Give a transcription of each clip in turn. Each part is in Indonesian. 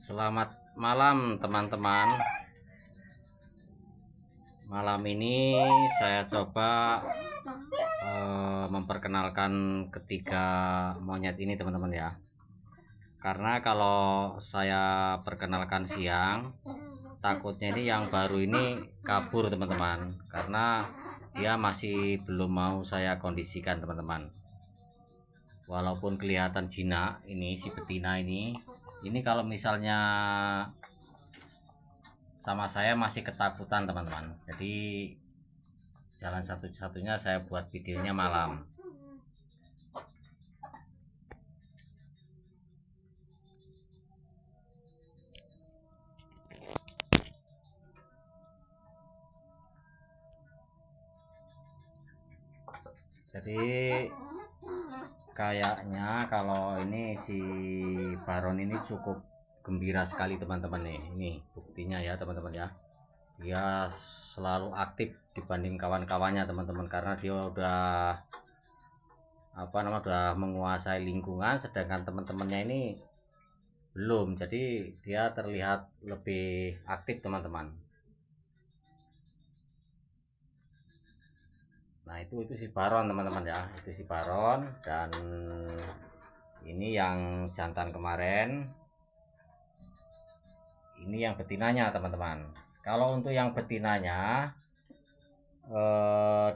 Selamat malam teman-teman. Malam ini saya coba memperkenalkan ketiga monyet ini teman-teman ya. Karena kalau saya perkenalkan siang, takutnya ini yang baru ini kabur teman-teman. Karena dia masih belum mau saya kondisikan teman-teman. Walaupun kelihatan jinak ini si betina ini kalau misalnya sama saya masih ketakutan teman-teman. Jadi jalan satu-satunya saya buat videonya malam. Jadi kayaknya kalau ini si Baron ini cukup gembira sekali teman-teman nih. Ini buktinya ya teman-teman ya. Dia selalu aktif dibanding kawan-kawannya teman-teman, karena dia udah udah menguasai lingkungan, sedangkan teman-temannya ini belum. Jadi dia terlihat lebih aktif teman-teman. Nah itu si Baron teman-teman ya, itu si Baron. Dan ini yang jantan kemarin, ini yang betinanya teman-teman. Kalau untuk yang betinanya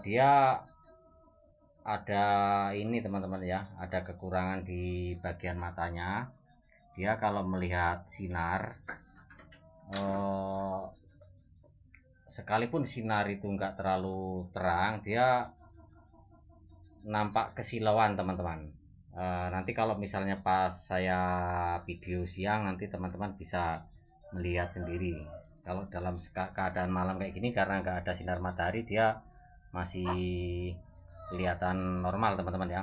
dia ada ini teman-teman ya, ada kekurangan di bagian matanya. Dia kalau melihat sinar, sekalipun sinar itu enggak terlalu terang, dia nampak kesilauan teman-teman. Nanti kalau misalnya pas saya video siang, nanti teman-teman bisa melihat sendiri. Kalau dalam keadaan malam kayak gini, karena nggak ada sinar matahari, dia masih kelihatan normal teman-teman ya.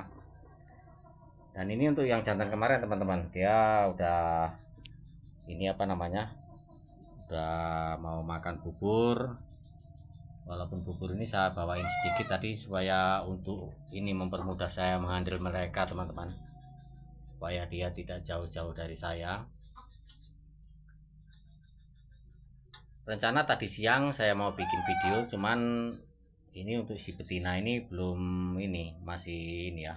Dan ini untuk yang jantan kemarin teman-teman, dia udah ini udah mau makan bubur. Walaupun bubur ini saya bawain sedikit tadi supaya untuk ini mempermudah saya menghandle mereka teman-teman, supaya dia tidak jauh-jauh dari saya. Rencana tadi siang saya mau bikin video, cuman ini untuk si betina ini belum, ini masih ini ya,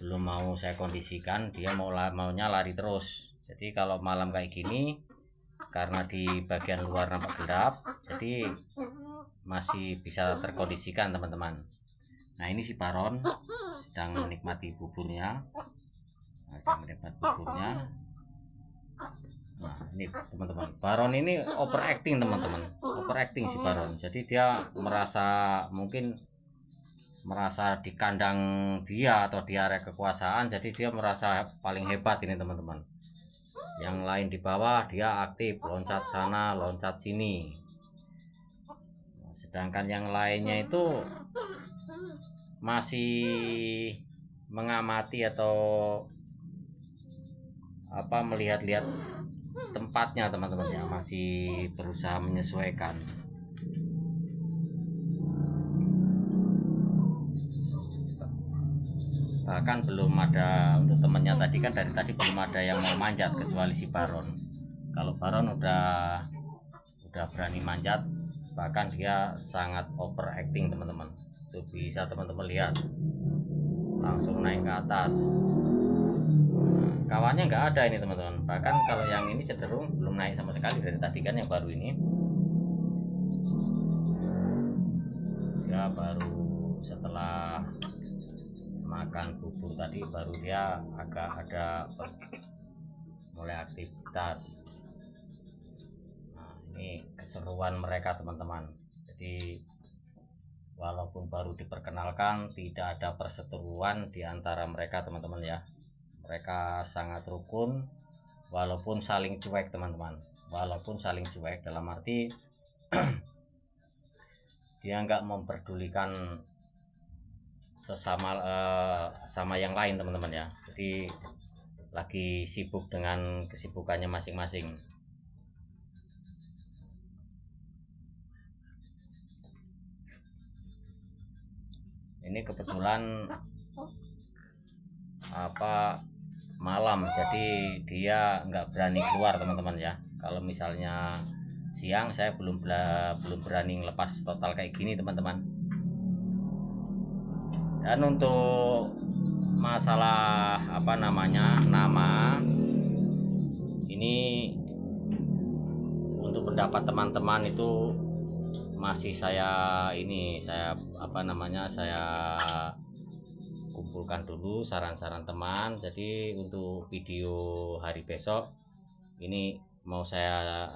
belum mau saya kondisikan. Dia maunya lari terus. Jadi kalau malam kayak gini, karena di bagian luar nampak gelap, jadi masih bisa terkondisikan teman-teman. Nah ini si Baron sedang menikmati buburnya. Nah ini teman-teman, Baron ini overacting teman-teman, overacting si Baron. Jadi dia mungkin merasa di kandang dia atau di area kekuasaan, jadi dia merasa paling hebat ini teman-teman. Yang lain di bawah dia aktif loncat sana loncat sini, sedangkan yang lainnya itu masih mengamati atau melihat-lihat tempatnya teman-teman ya, masih berusaha menyesuaikan. Bahkan belum ada, untuk temennya tadi kan dari tadi belum ada yang mau manjat kecuali si Baron. Kalau Baron udah berani manjat, bahkan dia sangat overacting teman-teman. Itu bisa teman-teman lihat, langsung naik ke atas. Kawannya nggak ada ini teman-teman. Bahkan kalau yang ini cenderung belum naik sama sekali dari tadi kan, yang baru ini dia baru setelah makan bubur tadi, baru dia agak ada mulai aktivitas. Nah ini keseruan mereka teman-teman. Jadi walaupun baru diperkenalkan, tidak ada perseteruan di antara mereka teman-teman ya. Mereka sangat rukun, walaupun saling cuek teman-teman. Walaupun saling cuek dalam arti dia nggak memperdulikan sesama sama yang lain teman-teman ya. Jadi lagi sibuk dengan kesibukannya masing-masing. Ini kebetulan malam, jadi dia nggak berani keluar teman-teman ya. Kalau misalnya siang saya belum berani ngelepas total kayak gini teman-teman. Dan untuk masalah nama ini, untuk pendapat teman-teman itu masih saya kumpulkan dulu saran-saran teman. Jadi untuk video hari besok ini mau saya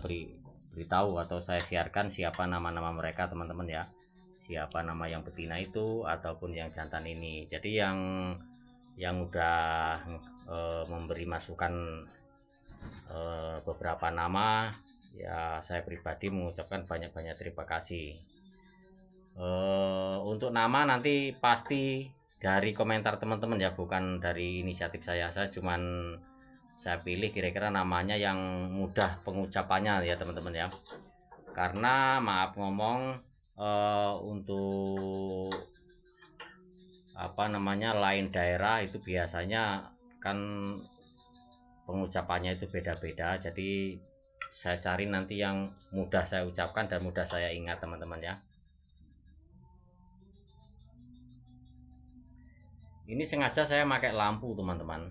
beritahu atau saya siarkan siapa nama-nama mereka teman-teman ya, siapa nama yang betina itu ataupun yang jantan ini. Jadi yang udah memberi masukan beberapa nama ya, saya pribadi mengucapkan banyak-banyak terima kasih. Untuk nama nanti pasti dari komentar teman-teman ya, bukan dari inisiatif saya cuman saya pilih kira-kira namanya yang mudah pengucapannya ya teman-teman ya. Karena maaf ngomong, untuk lain daerah itu biasanya kan pengucapannya itu beda-beda. Jadi saya cari nanti yang mudah saya ucapkan dan mudah saya ingat teman-teman ya. Ini sengaja saya pakai lampu teman-teman,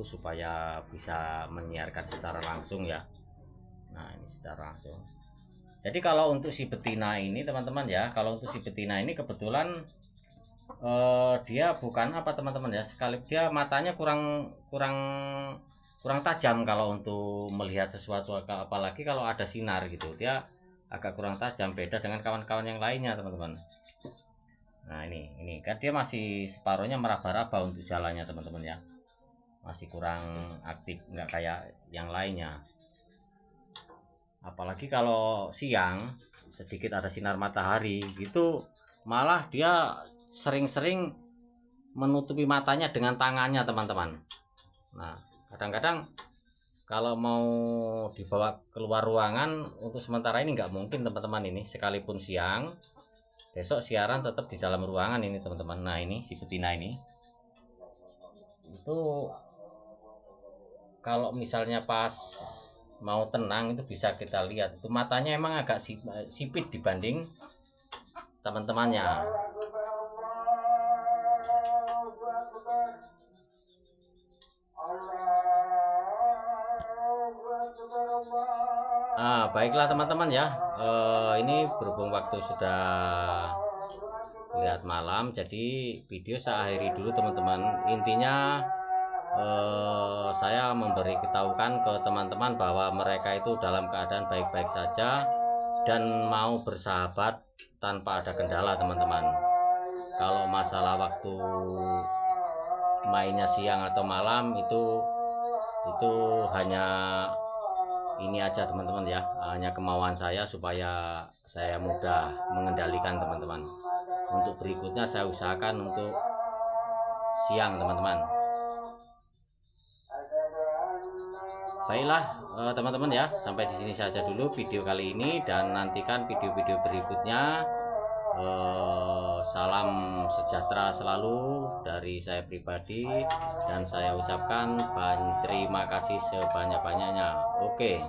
supaya bisa menyiarkan secara langsung ya. Nah ini secara langsung. Jadi kalau untuk si betina ini teman-teman ya, kebetulan dia bukan teman-teman ya, sekali dia matanya kurang tajam kalau untuk melihat sesuatu, apalagi kalau ada sinar gitu, dia agak kurang tajam, beda dengan kawan-kawan yang lainnya teman-teman. Nah ini kan dia masih separuhnya meraba-raba untuk jalannya teman-teman ya, masih kurang aktif, nggak kayak yang lainnya. Apalagi kalau siang sedikit ada sinar matahari gitu, malah dia sering-sering menutupi matanya dengan tangannya teman-teman. Nah kadang-kadang kalau mau dibawa keluar ruangan untuk sementara ini nggak mungkin teman-teman, ini sekalipun siang, besok siaran tetap di dalam ruangan ini teman-teman. Nah ini si betina ini itu kalau misalnya pas mau tenang itu bisa kita lihat itu matanya emang agak sipit dibanding teman-temannya. Baiklah teman-teman ya, ini berhubung waktu sudah lihat malam, jadi video saya akhiri dulu teman-teman. Intinya saya memberitahukan ke teman-teman bahwa mereka itu dalam keadaan baik-baik saja dan mau bersahabat tanpa ada kendala teman-teman. Kalau masalah waktu mainnya siang atau malam itu hanya ini aja teman-teman ya, hanya kemauan saya supaya saya mudah mengendalikan teman-teman. Untuk berikutnya saya usahakan untuk siang teman-teman. Baiklah teman-teman ya, sampai di sini saja dulu video kali ini, dan nantikan video-video berikutnya. Salam sejahtera selalu dari saya pribadi, dan saya ucapkan terima kasih sebanyak-banyaknya. Oke.